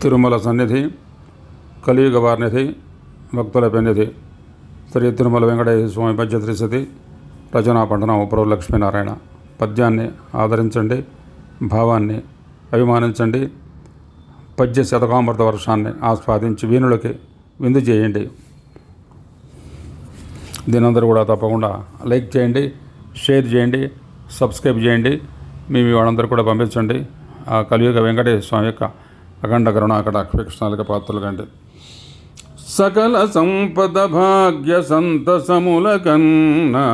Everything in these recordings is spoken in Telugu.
తిరుమల సన్నిధి, కలియుగ వారినిధి, భక్తుల పెన్నిధి శ్రీ తిరుమల వెంకటేశ్వర స్వామి పద్య త్రిశతి. రచనా పఠనం ఉప్రవ లక్ష్మీనారాయణ. పద్యాన్ని ఆదరించండి, భావాన్ని అభిమానించండి. పద్య శతకామృత వర్షాన్ని ఆస్వాదించి వీణులకి విందు చేయండి. దీనందరూ కూడా తప్పకుండా లైక్ చేయండి, షేర్ చేయండి, సబ్స్క్రైబ్ చేయండి. మీ వాళ్ళందరూ కూడా పంపించండి. ఆ కలియుగ వెంకటేశ్వర స్వామి యొక్క అఖండ కరుణాకట కృష్ణాలక పాత్రలు కంటే సకల సంపద భాగ్య సంతసముల కన్నా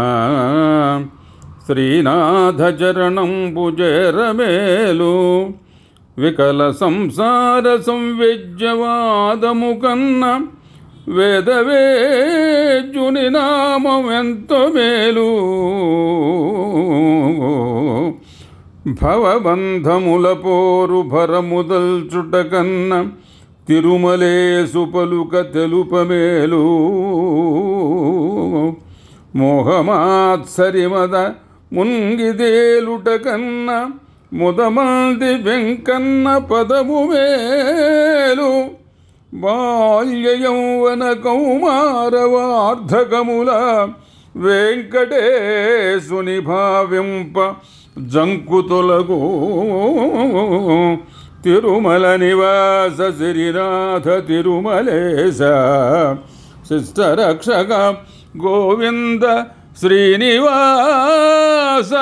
శ్రీనాథ చరణంబు చేరమేలు. వికల సంసార సంవిజ్యవాదము కన్నా వేదవేద్యుని నామం ఎంతో మేలు. భవబంధముల పోరు భరముదల్చుట కన్న తిరుమలేసు పలుక తెలుపమేలు. మోహమాత్సరిమద మున్గిదేలుట కన్న ముదమంది వెంకన్న పదము మేలు. బాల్య యౌవన కౌమార వార్ధకముల వెంకటేశుని భావింప జంకుతొలగు. తిరుమల నివాస శ్రీనాథ తిరుమలేశ శిష్టరక్షక గోవింద శ్రీనివాస.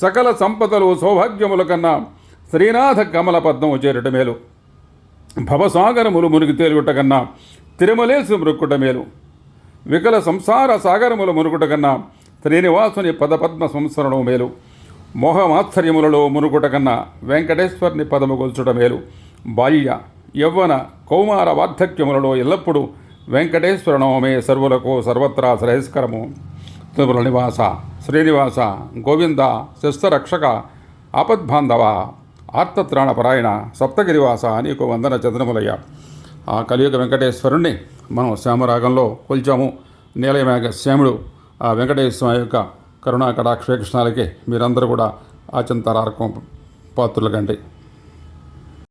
సకల సంపదలు సౌభాగ్యముల కన్నా శ్రీనాథ కమల పద్మము చేరుట మేలు. భవసాగరములు మునిగి తేలుట కన్నా తిరుమలేసు మృక్కుట మేలు. వికల సంసార సాగరములు మునుగుట కన్నా శ్రీనివాసుని పదపద్మ సంస్మరణం మేలు. మోహమాత్సర్యములలో మునుగుట కన్నా వెంకటేశ్వరుని పదము గొల్చుట మేలు. బాల్య యవ్వన కౌమార వార్ధక్యములలో ఎల్లప్పుడూ వెంకటేశ్వరనామే సర్వులకు సర్వత్రా శ్రేయస్కరము. తిరుమల నివాస శ్రీనివాస గోవింద శిష్టరక్షక ఆపద్బాంధవ ఆర్తత్రాణపరాయణ సప్తగిరివాస నీకు వందన చంద్రములయ్య. ఆ కలియుగ వెంకటేశ్వరుణ్ణి మనం శ్యామరాగంలో కొల్చాము. నీలయమేఘ శ్యాముడు ఆ వెంకటేశ్వర యొక్క కరుణా కటాక్షేక్షణాలకి మీరందరూ కూడా ఆచంతరార్కం పాత్రులు కండి.